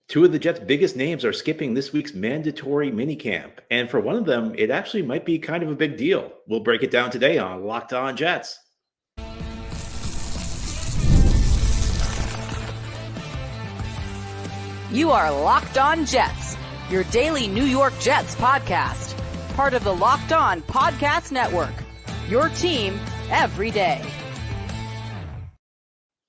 Two of the Jets' biggest names are skipping this week's mandatory minicamp. And for one of them, it actually might be kind of a big deal. We'll break it down today on Locked On Jets. You are Locked On Jets, your daily New York Jets podcast. Part of the Locked On Podcast Network, your team every day.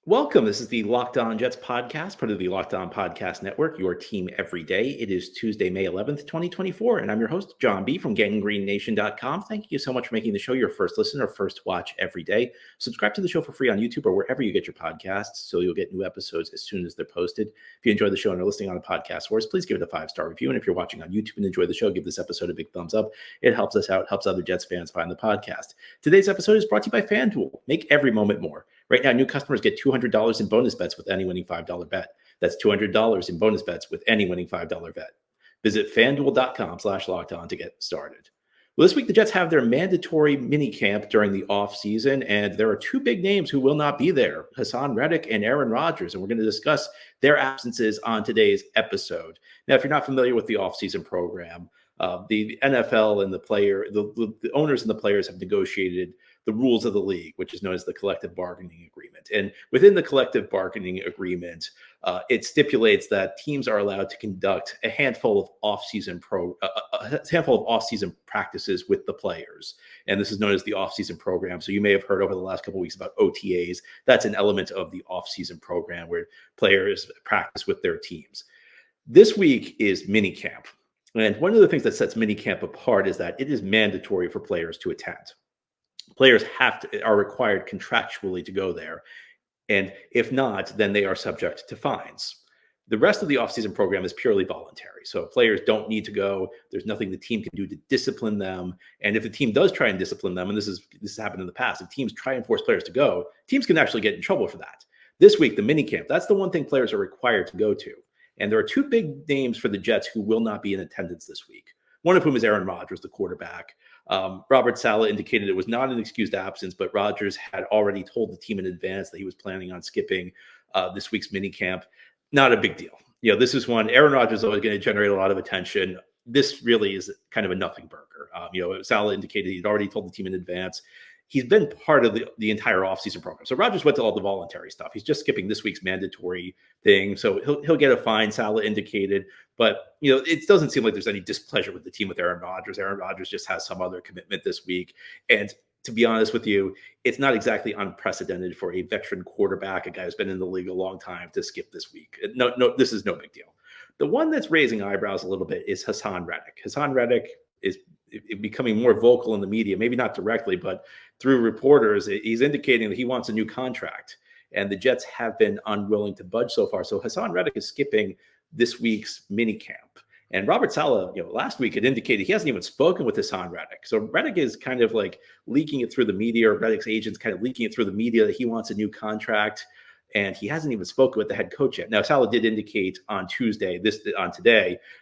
Welcome. This is the Locked On Jets podcast, part of the Locked On Podcast Network, your team every day. It is Tuesday, May 11th, 2024, and I'm your host, John B. from GangGreenNation.com. Thank you so much for making the show your first listen or first watch every day. Subscribe to the show for free on YouTube or wherever you get your podcasts so you'll get new episodes as soon as they're posted. If you enjoy the show and are listening on a podcast source, please give it a 5-star review. And if you're watching on YouTube and enjoy the show, give this episode a big thumbs up. It helps us out, helps other Jets fans find the podcast. Today's episode is brought to you by FanDuel. Make every moment more. Right now, new customers get $200 in bonus bets with any winning $5 bet. That's $200 in bonus bets with any winning $5 bet. Visit FanDuel.com/lockedon to get started. Well, this week, the Jets have their mandatory minicamp during the offseason, and there are two big names who will not be there, Hassan Reddick and Aaron Rodgers, and we're going to discuss their absences on today's episode. Now, if you're not familiar with the offseason program, the NFL and the owners and the players have negotiated the rules of the league, which is known as the collective bargaining agreement. And within the collective bargaining agreement, it stipulates that teams are allowed to conduct a handful of off-season practices with the players. And this is known as the off-season program. So you may have heard over the last couple of weeks about OTAs. That's an element of the off-season program where players practice with their teams. This week is minicamp. And one of the things that sets minicamp apart is that it is mandatory for players to attend. Players are required contractually to go there. And if not, then they are subject to fines. The rest of the offseason program is purely voluntary. So players don't need to go. There's nothing the team can do to discipline them. And if the team does try and discipline them, and this has happened in the past, if teams try and force players to go, teams can actually get in trouble for that. This week, the minicamp, that's the one thing players are required to go to. And there are two big names for the Jets who will not be in attendance this week. One of whom is Aaron Rodgers, the quarterback. Robert Saleh indicated it was not an excused absence, but Rodgers had already told the team in advance that he was planning on skipping this week's minicamp. Not a big deal. This is one. Aaron Rodgers is always going to generate a lot of attention. This really is kind of a nothing burger. Saleh indicated he'd already told the team in advance. He's been part of the entire offseason program. So Rodgers went to all the voluntary stuff. He's just skipping this week's mandatory thing. So he'll get a fine, Saleh indicated. But, it doesn't seem like there's any displeasure with the team with Aaron Rodgers. Aaron Rodgers just has some other commitment this week. And to be honest with you, it's not exactly unprecedented for a veteran quarterback, a guy who's been in the league a long time, to skip this week. No, this is no big deal. The one that's raising eyebrows a little bit is Hassan Reddick. Hassan Reddick is becoming more vocal in the media, maybe not directly, but through reporters. He's indicating that he wants a new contract, and the Jets have been unwilling to budge so far. So Hassan Reddick is skipping this week's minicamp. And Robert Saleh, last week had indicated he hasn't even spoken with Hassan Reddick. So Reddick is kind of like leaking it through the media, or Reddick's agent's kind of leaking it through the media that he wants a new contract. And he hasn't even spoken with the head coach yet. Now, Saleh did indicate on today,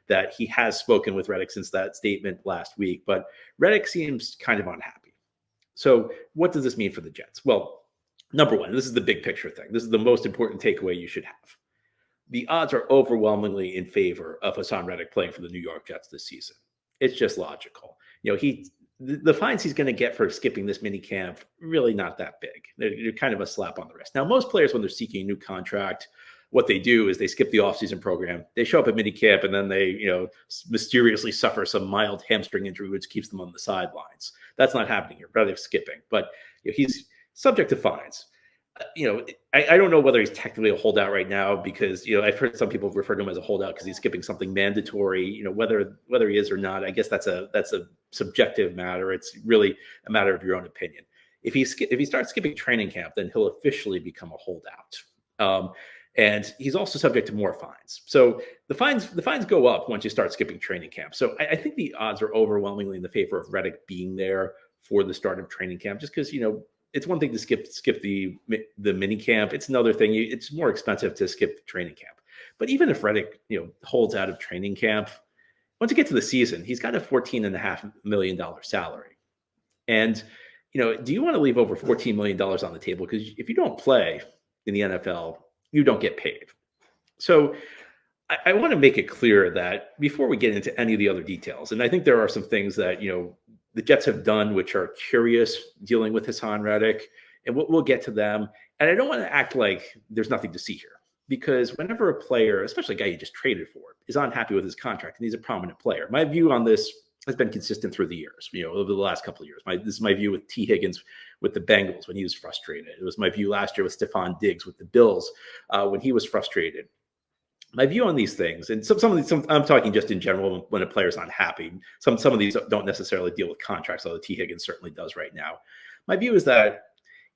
that he has spoken with Reddick since that statement last week. But Reddick seems kind of unhappy. So what does this mean for the Jets? Well, number one, this is the big picture thing. This is the most important takeaway you should have. The odds are overwhelmingly in favor of Hassan Reddick playing for the New York Jets this season. It's just logical. The fines he's going to get for skipping this mini camp, really not that big. They're kind of a slap on the wrist. Now, most players, when they're seeking a new contract, what they do is they skip the offseason program. They show up at mini camp, and then they, mysteriously suffer some mild hamstring injury, which keeps them on the sidelines. That's not happening here. Reddick's skipping, but he's subject to fines. I don't know whether he's technically a holdout right now, because I've heard some people refer to him as a holdout because he's skipping something mandatory. Whether he is or not, I guess that's a subjective matter. It's really a matter of your own opinion. If he starts skipping training camp, then he'll officially become a holdout. And he's also subject to more fines. So the fines go up once you start skipping training camp. So I think the odds are overwhelmingly in the favor of Reddick being there for the start of training camp, just because it's one thing to skip the mini camp. It's another thing. It's more expensive to skip the training camp. But even if Reddick, holds out of training camp, once you get to the season, he's got a $14.5 million salary. And, do you want to leave over $14 million on the table? Because if you don't play in the NFL, you don't get paid. So I want to make it clear that before we get into any of the other details, and I think there are some things that, the Jets have done which are curious dealing with Hassan Reddick, and we'll get to them. And I don't want to act like there's nothing to see here, because whenever a player, especially a guy you just traded for, is unhappy with his contract and he's a prominent player, my view on this has been consistent through the years, over the last couple of years. This is my view with T. Higgins with the Bengals when he was frustrated. It was my view last year with Stephon Diggs with the Bills when he was frustrated. My view on these things, and some of these, I'm talking just in general when a player's unhappy. Some of these don't necessarily deal with contracts, although T. Higgins certainly does right now. My view is that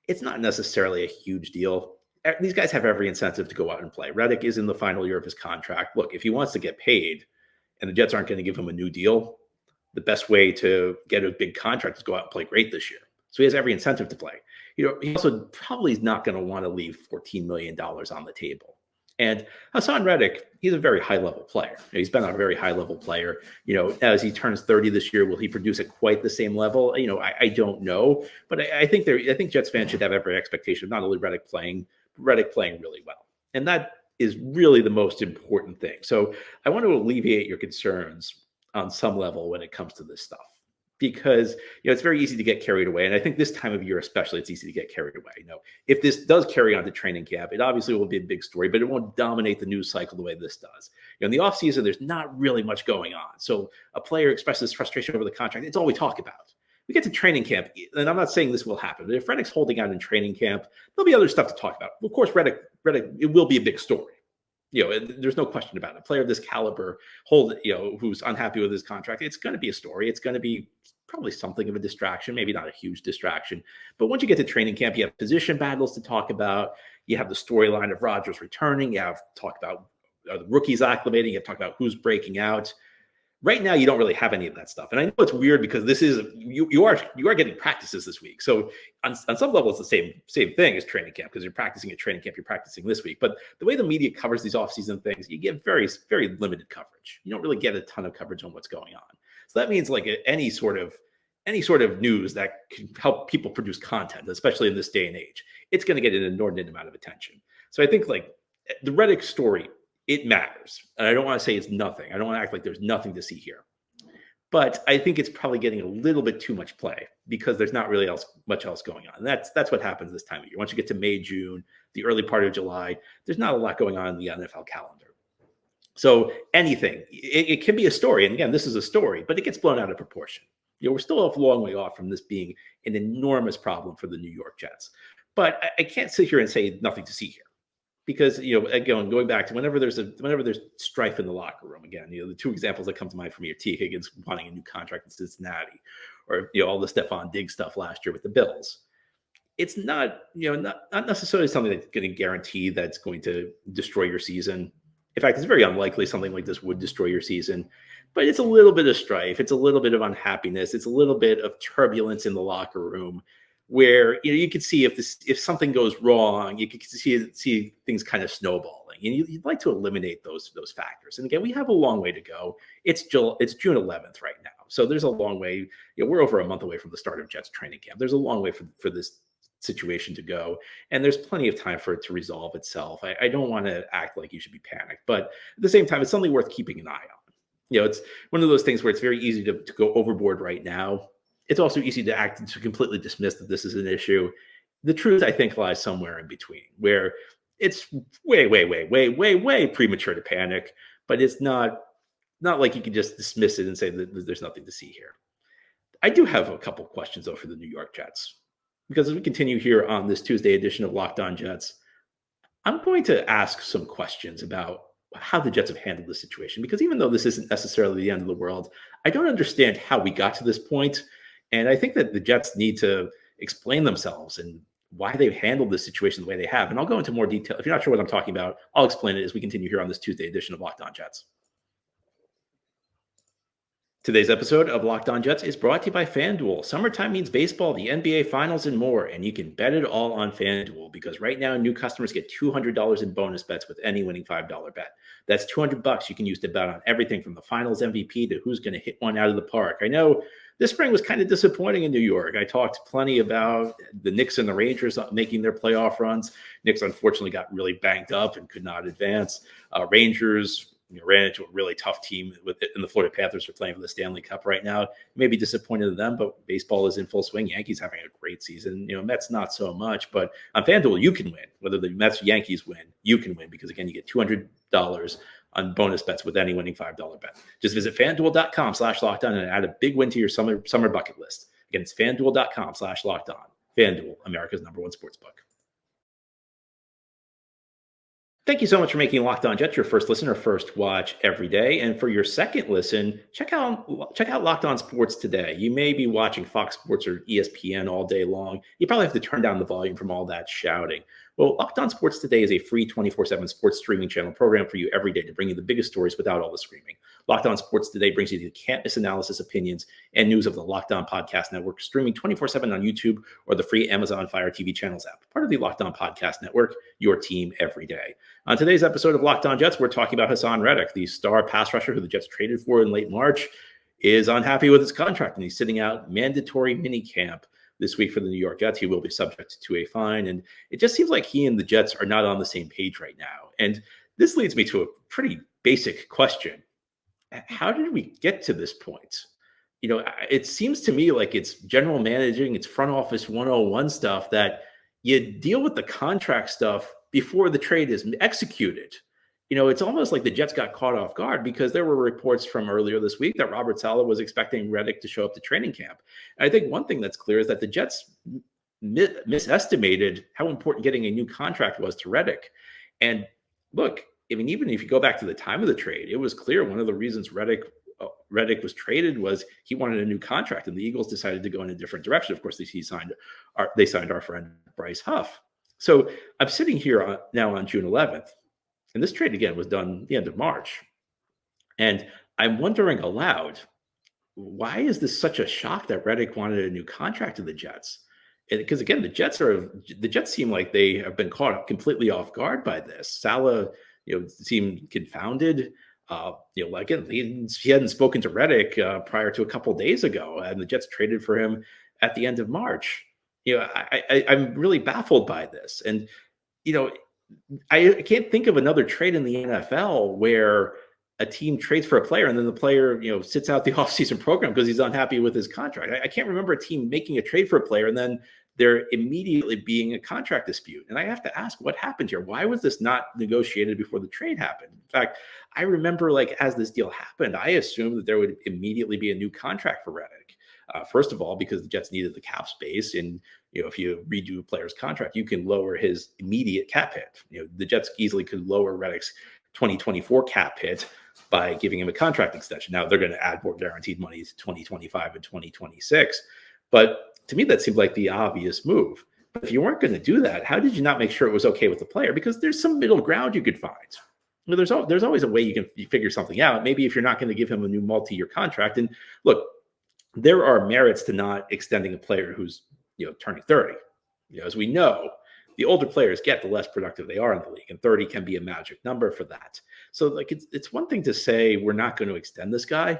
it's not necessarily a huge deal. These guys have every incentive to go out and play. Reddick is in the final year of his contract. Look, if he wants to get paid and the Jets aren't going to give him a new deal, the best way to get a big contract is go out and play great this year. So he has every incentive to play. He also probably is not going to want to leave $14 million on the table. And Hassan Reddick, he's a very high-level player. He's been a very high-level player. As he turns 30 this year, will he produce at quite the same level? I don't know. But I think Jets fans should have every expectation of not only Reddick playing, but Reddick playing really well. And that is really the most important thing. So I want to alleviate your concerns on some level when it comes to this stuff, because it's very easy to get carried away. And I think this time of year especially, it's easy to get carried away. If this does carry on to training camp, it obviously will be a big story, but it won't dominate the news cycle the way this does. In the offseason, there's not really much going on. So a player expresses frustration over the contract. It's all we talk about. We get to training camp, and I'm not saying this will happen, but if Reddick's holding out in training camp, there'll be other stuff to talk about. Of course, Reddick, it will be a big story. There's no question about it. A player of this caliber, who's unhappy with his contract, it's going to be a story. It's going to be probably something of a distraction, maybe not a huge distraction. But once you get to training camp, you have position battles to talk about. You have the storyline of Rodgers returning. You have to talk about the rookies acclimating. You have to talk about who's breaking out. Right now, you don't really have any of that stuff. And I know it's weird because this is you are getting practices this week. So on some level, it's the same thing as training camp, because you're practicing at training camp, you're practicing this week. But the way the media covers these offseason things, you get very, very limited coverage. You don't really get a ton of coverage on what's going on. So that means like any sort of news that can help people produce content, especially in this day and age, it's going to get an inordinate amount of attention. So I think like the Reddick story, it matters. And I don't want to say it's nothing. I don't want to act like there's nothing to see here. But I think it's probably getting a little bit too much play because there's not really much else going on. And that's what happens this time of year. Once you get to May, June, the early part of July, there's not a lot going on in the NFL calendar. So anything, it can be a story. And again, this is a story, but it gets blown out of proportion. We're still a long way off from this being an enormous problem for the New York Jets. But I can't sit here and say nothing to see here. Because, again, going back to whenever there's strife in the locker room, again, the two examples that come to mind for me are T. Higgins wanting a new contract in Cincinnati, or, all the Stephon Diggs stuff last year with the Bills. It's not necessarily something that's going to guarantee that's going to destroy your season. In fact, it's very unlikely something like this would destroy your season, but it's a little bit of strife. It's a little bit of unhappiness. It's a little bit of turbulence in the locker room, where you could see if something goes wrong, you could see things kind of snowballing, and you'd like to eliminate those factors. And again, we have a long way to go. It's June 11th right now, so there's a long way. We're over a month away from the start of Jets training camp. There's a long way for this situation to go, and there's plenty of time for it to resolve itself. I don't want to act like you should be panicked, but at the same time, it's something worth keeping an eye on. It's one of those things where it's very easy to go overboard right now. It's also easy to completely dismiss that this is an issue. The truth, I think, lies somewhere in between, where it's way premature to panic, but it's not like you can just dismiss it and say that there's nothing to see here. I do have a couple questions, though, for the New York Jets, because as we continue here on this Tuesday edition of Locked On Jets, I'm going to ask some questions about how the Jets have handled this situation, because even though this isn't necessarily the end of the world, I don't understand how we got to this point. And I think that the Jets need to explain themselves and why they've handled this situation the way they have. And I'll go into more detail. If you're not sure what I'm talking about, I'll explain it as we continue here on this Tuesday edition of Locked On Jets. Today's episode of Locked On Jets is brought to you by FanDuel. Summertime means baseball, the NBA Finals, and more. And you can bet it all on FanDuel, because right now new customers get $200 in bonus bets with any winning $5 bet. That's $200 you can use to bet on everything from the Finals MVP to who's going to hit one out of the park. I know this spring was kind of disappointing in New York. I talked plenty about the Knicks and the Rangers making their playoff runs. Knicks unfortunately got really banged up and could not advance. Rangers ran into a really tough team with it, and the Florida Panthers are playing for the Stanley Cup right now. You may be disappointed in them, but baseball is in full swing. Yankees having a great season. Mets not so much, but on FanDuel you can win. Whether the Mets or Yankees win, you can win because again you get $200 on bonus bets with any winning $5 bet. Just visit FanDuel.com/lockedon and add a big win to your summer bucket list. Again, it's FanDuel.com/lockedon. FanDuel, America's #1 sportsbook. Thank you so much for making Locked On Jets your first listen or first watch every day. And for your second listen, check out Locked On Sports Today. You may be watching Fox Sports or ESPN all day long. You probably have to turn down the volume from all that shouting. Well, Locked On Sports Today is a free 24/7 sports streaming channel program for you every day to bring you the biggest stories without all the screaming. Locked On Sports Today brings you the can't-miss analysis, opinions, and news of the Locked On Podcast Network, streaming 24/7 on YouTube or the free Amazon Fire TV channels app. Part of the Locked On Podcast Network, your team every day. On today's episode of Locked On Jets, we're talking about Hassan Reddick, the star pass rusher who the Jets traded for in late March, is unhappy with his contract, and he's sitting out mandatory minicamp this week for the New York Jets. He will be subject to a fine, and it just seems like he and the Jets are not on the same page right now. And this leads me to a pretty basic question. How did we get to this point? It seems to me like it's general managing, it's front office 101 stuff that you deal with the contract stuff before the trade is executed. It's almost like the Jets got caught off guard because there were reports from earlier this week that Robert Saleh was expecting Reddick to show up to training camp. And I think one thing that's clear is that the Jets misestimated how important getting a new contract was to Reddick. And look, even if you go back to the time of the trade, it was clear one of the reasons Reddick was traded was he wanted a new contract, and the Eagles decided to go in a different direction. Of course, they signed our friend Bryce Huff. So I'm sitting here now on June 11th. And this trade, again, was done the end of March. And I'm wondering aloud, why is this such a shock that Reddick wanted a new contract to the Jets? Because, again, the Jets seem like they have been caught completely off guard by this. Saleh, seemed confounded. Again, he hadn't spoken to Reddick prior to a couple of days ago, and the Jets traded for him at the end of March. I'm really baffled by this. And, I can't think of another trade in the NFL where a team trades for a player and then the player, sits out the offseason program because he's unhappy with his contract. I can't remember a team making a trade for a player and then there immediately being a contract dispute. And I have to ask, what happened here? Why was this not negotiated before the trade happened? In fact, I remember as this deal happened, I assumed that there would immediately be a new contract for Reddick. First of all, because the Jets needed the cap space, and if you redo a player's contract, you can lower his immediate cap hit. The Jets easily could lower Reddick's 2024 cap hit by giving him a contract extension. Now they're going to add more guaranteed money to 2025 and 2026, but to me that seemed like the obvious move. But if you weren't going to do that, how did you not make sure it was okay with the player? Because there's some middle ground you could find. There's always a way you can figure something out. Maybe if you're not going to give him a new multi-year contract, and look, there are merits to not extending a player who's turning 30. As we know, the older players get, the less productive they are in the league, and 30 can be a magic number for that. So it's one thing to say we're not going to extend this guy,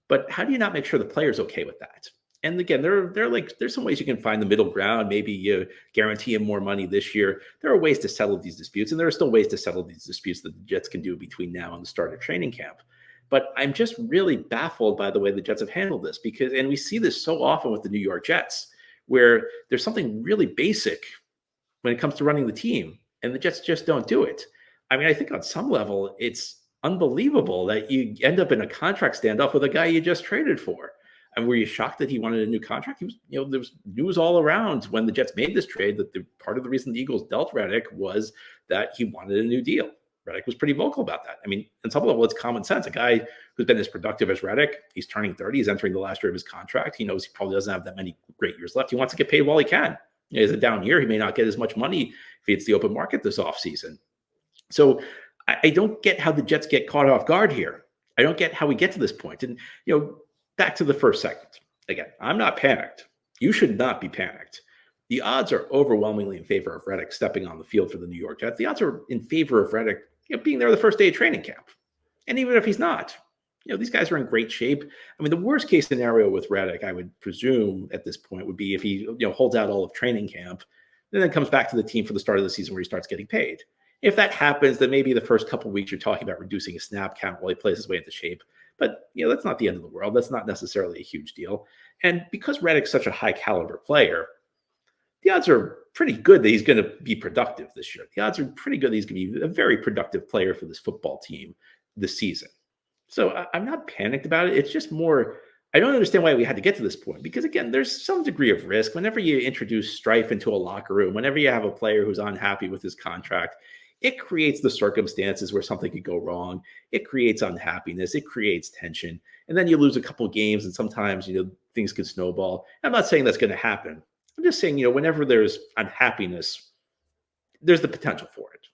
but how do you not make sure the player's okay with that? And again, there's some ways you can find the middle ground. Maybe you guarantee him more money this year. There are ways to settle these disputes, and there are still ways to settle these disputes that the Jets can do between now and the start of training camp. But I'm just really baffled by the way the Jets have handled this and we see this so often with the New York Jets, where there's something really basic when it comes to running the team, and the Jets just don't do it. I mean, I think on some level, it's unbelievable that you end up in a contract standoff with a guy you just traded for. And were you shocked that he wanted a new contract? There was news all around when the Jets made this trade that part of the reason the Eagles dealt Reddick was that he wanted a new deal. Reddick was pretty vocal about that. I mean, on some level, it's common sense. A guy who's been as productive as Reddick, he's turning 30, he's entering the last year of his contract. He knows he probably doesn't have that many great years left. He wants to get paid while he can. It's a down year. He may not get as much money if it's the open market this offseason. So I don't get how the Jets get caught off guard here. I don't get how we get to this point. And, back to the first segment. Again, I'm not panicked. You should not be panicked. The odds are overwhelmingly in favor of Reddick stepping on the field for the New York Jets. The odds are in favor of Reddick being there the first day of training camp. And even if he's not, these guys are in great shape. I mean, the worst case scenario with Reddick, I would presume at this point, would be if he holds out all of training camp and then comes back to the team for the start of the season where he starts getting paid. If that happens, then maybe the first couple of weeks you're talking about reducing his snap count while he plays his way into shape. But that's not the end of the world. That's not necessarily a huge deal. And because Reddick's such a high caliber player, the odds are pretty good that he's going to be productive this year. The odds are pretty good that he's going to be a very productive player for this football team this season. So I'm not panicked about it. It's just more, I don't understand why we had to get to this point, because again, there's some degree of risk whenever you introduce strife into a locker room, whenever you have a player who's unhappy with his contract. It creates the circumstances where something could go wrong. It creates unhappiness. It creates tension. And then you lose a couple of games, and sometimes, things can snowball. I'm not saying that's going to happen. I'm just saying, whenever there's unhappiness, there's the potential for it.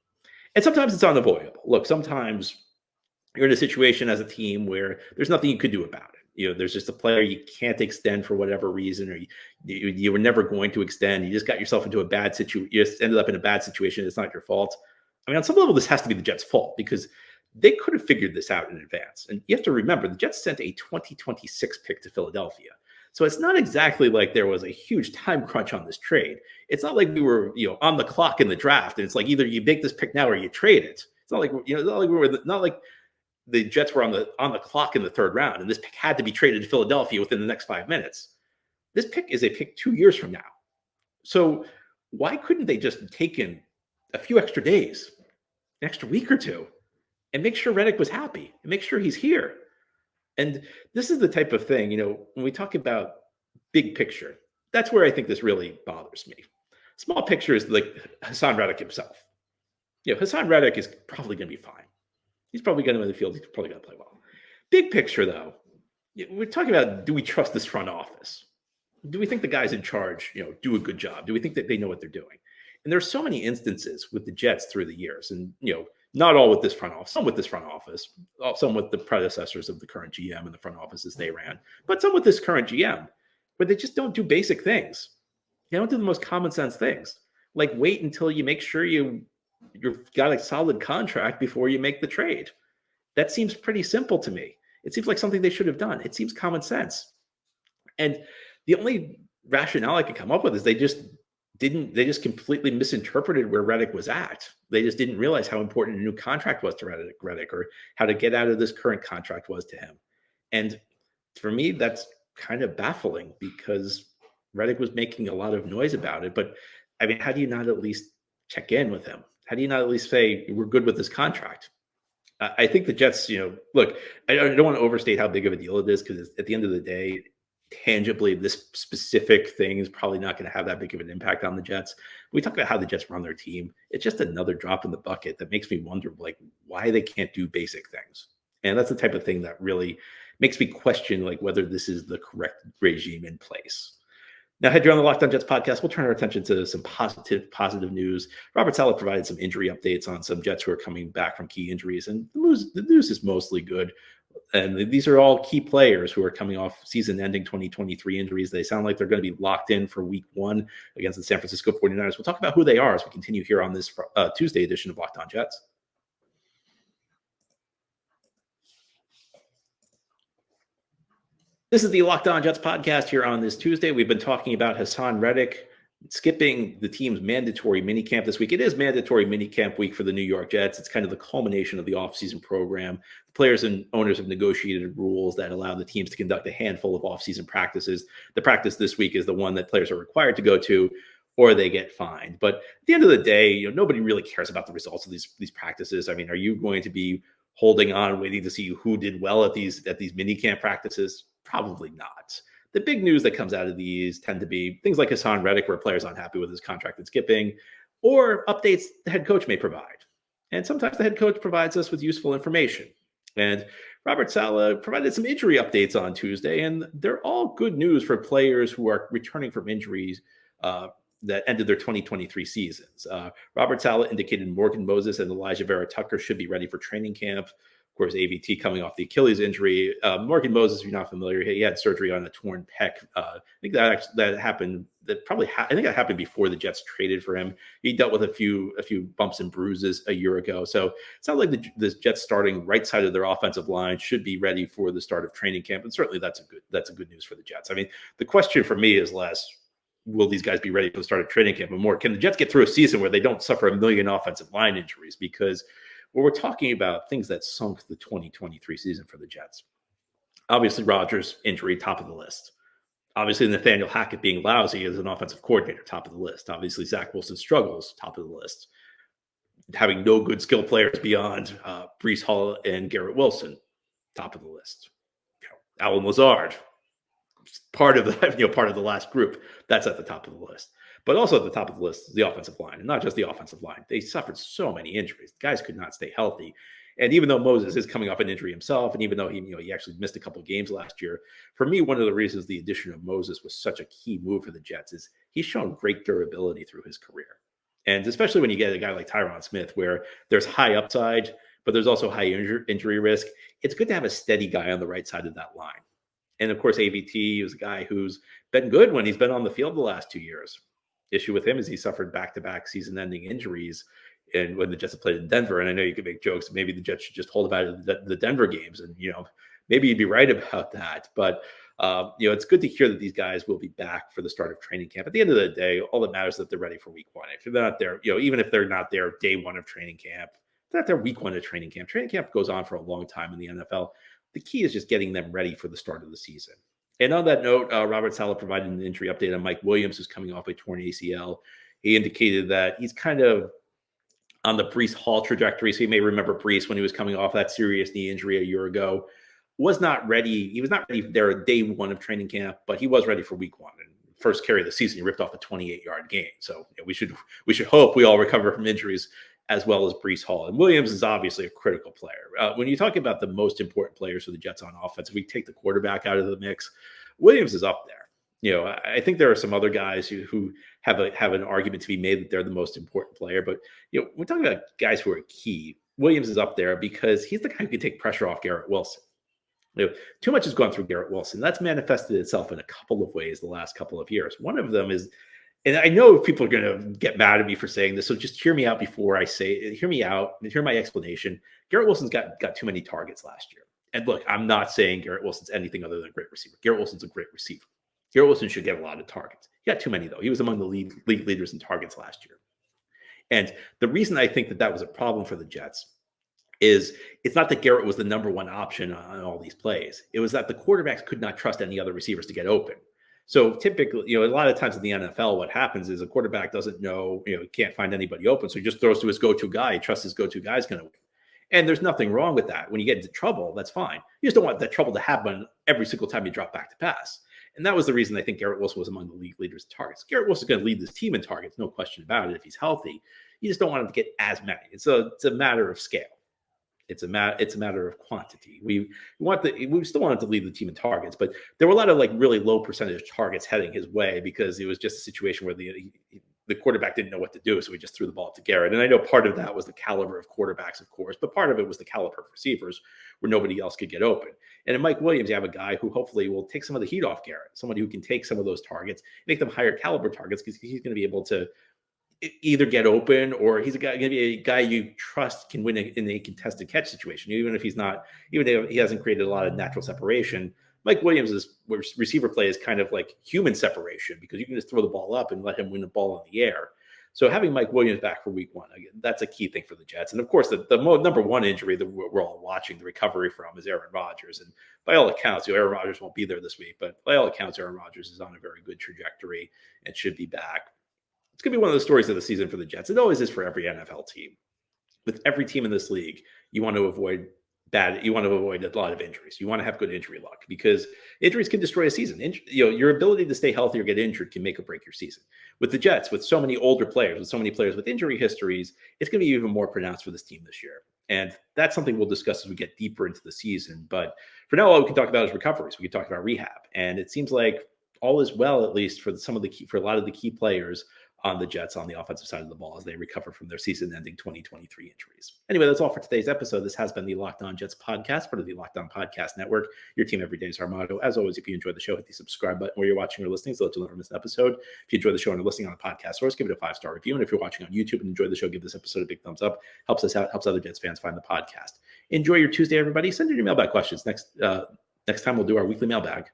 And sometimes it's unavoidable. Look, sometimes you're in a situation as a team where there's nothing you could do about it. There's just a player you can't extend for whatever reason, or you were never going to extend. You just got yourself into a bad situation. You just ended up in a bad situation. It's not your fault. I mean, on some level, this has to be the Jets' fault, because they could have figured this out in advance. And you have to remember, the Jets sent a 2026 pick to Philadelphia. So it's not exactly like there was a huge time crunch on this trade. It's not like we were, on the clock in the draft, and it's like either you make this pick now or you trade it. It's not like not like the Jets were on the clock in the third round, and this pick had to be traded to Philadelphia within the next 5 minutes. This pick is a pick 2 years from now. So why couldn't they just taken a few extra days, an extra week or two, and make sure Reddick was happy and make sure he's here? And this is the type of thing, when we talk about big picture, that's where I think this really bothers me. Small picture is like Hassan Reddick himself. Hassan Reddick is probably going to be fine. He's probably going to win the field. He's probably going to play well. Big picture, though, we're talking about, do we trust this front office? Do we think the guys in charge, do a good job? Do we think that they know what they're doing? And there's so many instances with the Jets through the years, and not all with this front office, some with this front office, some with the predecessors of the current GM and the front offices they ran, but some with this current GM, where they just don't do basic things. They don't do the most common sense things, like wait until you make sure you've got a solid contract before you make the trade. That seems pretty simple to me. It seems like something they should have done. It seems common sense. And the only rationale I could come up with is they just completely misinterpreted where Reddick was at. They just didn't realize how important a new contract was to Reddick, or how to get out of this current contract was to him. And for me, that's kind of baffling, because Reddick was making a lot of noise about it. But I mean, how do you not at least check in with him? How do you not at least say, we're good with this contract? I think the Jets, look, I don't want to overstate how big of a deal it is, because at the end of the day, tangibly, this specific thing is probably not going to have that big of an impact on the Jets. We talk about how the Jets run their team. It's just another drop in the bucket that makes me wonder, why they can't do basic things. And that's the type of thing that really makes me question, whether this is the correct regime in place. Now, head here on the Locked On Jets podcast, we'll turn our attention to some positive news. Robert Saleh provided some injury updates on some Jets who are coming back from key injuries, and the news is mostly good. And these are all key players who are coming off season-ending 2023 injuries. They sound like they're going to be locked in for week 1 against the San Francisco 49ers. We'll talk about who they are as we continue here on this Tuesday edition of Locked On Jets. This is the Locked On Jets podcast here on this Tuesday. We've been talking about Hassan Reddick skipping the team's mandatory minicamp this week. It is mandatory minicamp week for the New York Jets. It's kind of the culmination of the offseason program. The players and owners have negotiated rules that allow the teams to conduct a handful of offseason practices. The practice this week is the one that players are required to go to, or they get fined. But at the end of the day, nobody really cares about the results of these practices. I mean, are you going to be holding on, waiting to see who did well at these minicamp practices? Probably not. The big news that comes out of these tend to be things like Hassan Reddick, where players aren't happy with his contract and skipping, or updates the head coach may provide. And sometimes the head coach provides us with useful information. And Robert Saleh provided some injury updates on Tuesday, and they're all good news for players who are returning from injuries that ended their 2023 seasons. Robert Saleh indicated Morgan Moses and Elijah Vera Tucker should be ready for training camp. Of course, AVT coming off the Achilles injury. Morgan Moses, if you're not familiar, he had surgery on a torn pec. I think that happened. I think that happened before the Jets traded for him. He dealt with a few bumps and bruises a year ago. So it sounds like the Jets starting right side of their offensive line should be ready for the start of training camp. And certainly that's a good news for the Jets. I mean, the question for me is less, will these guys be ready for the start of training camp, and more, can the Jets get through a season where they don't suffer a million offensive line injuries? Because when we're talking about things that sunk the 2023 season for the Jets, obviously Rodgers injury, top of the list. Obviously Nathaniel Hackett being lousy as an offensive coordinator, top of the list. Obviously Zach Wilson struggles, top of the list. Having no good skill players beyond Breece Hall and Garrett Wilson, top of the list. Alan Lazard, part of the last group, that's at the top of the list. But also at the top of the list is the offensive line, and not just the offensive line. They suffered so many injuries. Guys could not stay healthy. And even though Moses is coming off an injury himself, and even though he actually missed a couple of games last year, for me, one of the reasons the addition of Moses was such a key move for the Jets is he's shown great durability through his career. And especially when you get a guy like Tyron Smith, where there's high upside, but there's also high injury risk, it's good to have a steady guy on the right side of that line. And of course, AVT is a guy who's been good when he's been on the field the last 2 years. Issue with him is he suffered back-to-back season-ending injuries and when the Jets have played in Denver. And I know you could make jokes, maybe the Jets should just hold him out of the Denver games. And, maybe you'd be right about that. But, it's good to hear that these guys will be back for the start of training camp. At the end of the day, all that matters is that they're ready for week one. If they're not there, even if they're not there day one of training camp, they're not there week one of training camp. Training camp goes on for a long time in the NFL. The key is just getting them ready for the start of the season. And on that note, Robert Saleh provided an injury update on Mike Williams, who's coming off a torn ACL. He indicated that he's kind of on the Breece Hall trajectory. So you may remember Breece when he was coming off that serious knee injury a year ago. Was not ready. He was not ready there day one of training camp, but he was ready for week one. And first carry of the season, he ripped off a 28-yard gain. So we should hope we all recover from injuries as well as Breece Hall. And Williams is obviously a critical player. When you talk about the most important players for the Jets on offense, if we take the quarterback out of the mix, Williams is up there. I think there are some other guys who have an argument to be made that they're the most important player. But, we're talking about guys who are key. Williams is up there because he's the guy who can take pressure off Garrett Wilson. Too much has gone through Garrett Wilson. That's manifested itself in a couple of ways the last couple of years. One of them is, and I know people are going to get mad at me for saying this, so just hear me out before I say it. Hear me out. Hear my explanation. Garrett Wilson's got too many targets last year. And look, I'm not saying Garrett Wilson's anything other than a great receiver. Garrett Wilson's a great receiver. Garrett Wilson should get a lot of targets. He got too many, though. He was among the league leaders in targets last year. And the reason I think that was a problem for the Jets is it's not that Garrett was the number one option on all these plays. It was that the quarterbacks could not trust any other receivers to get open. So typically, a lot of times in the NFL, what happens is a quarterback doesn't know, can't find anybody open. So he just throws to his go-to guy. He trusts his go-to guy is going to win. And there's nothing wrong with that. When you get into trouble, that's fine. You just don't want that trouble to happen every single time you drop back to pass. And that was the reason I think Garrett Wilson was among the league leaders in targets. Garrett Wilson is going to lead this team in targets, no question about it, if he's healthy. You just don't want him to get as many. It's a matter of scale. It's a matter of quantity. We still want him to lead the team in targets, but there were a lot of really low percentage targets heading his way because it was just a situation where the quarterback didn't know what to do, so he just threw the ball to Garrett. And I know part of that was the caliber of quarterbacks, of course, but part of it was the caliber of receivers where nobody else could get open. And in Mike Williams, you have a guy who hopefully will take some of the heat off Garrett, somebody who can take some of those targets, make them higher caliber targets because he's going to be able to either get open or he's going to be a guy you trust can win in a contested catch situation, even if he hasn't created a lot of natural separation. Mike Williams' receiver play is kind of like human separation because you can just throw the ball up and let him win the ball in the air. So having Mike Williams back for week one, again, that's a key thing for the Jets. And of course, the number one injury that we're all watching the recovery from is Aaron Rodgers. And by all accounts, Aaron Rodgers won't be there this week, but by all accounts, Aaron Rodgers is on a very good trajectory and should be back. It's going to be one of the stories of the season for the Jets. It always is for every NFL team. With every team in this league, you want to avoid a lot of injuries. You want to have good injury luck because injuries can destroy a season. Your ability to stay healthy or get injured can make or break your season. With the Jets, with so many older players, with so many players with injury histories, it's going to be even more pronounced for this team this year. And that's something we'll discuss as we get deeper into the season. But for now, all we can talk about is recoveries. We can talk about rehab. And it seems like all is well, at least for a lot of the key players on the Jets on the offensive side of the ball as they recover from their season-ending 2023 injuries. Anyway, that's all for today's episode. This has been the Locked On Jets podcast, part of the Locked On Podcast Network. Your team every day is our motto. As always, if you enjoyed the show, hit the subscribe button where you're watching or listening so that you'll never miss an episode. If you enjoy the show and are listening on a podcast source, give it a 5-star review. And if you're watching on YouTube and enjoy the show, give this episode a big thumbs up. Helps us out, helps other Jets fans find the podcast. Enjoy your Tuesday, everybody. Send your mailbag questions. Next time we'll do our weekly mailbag.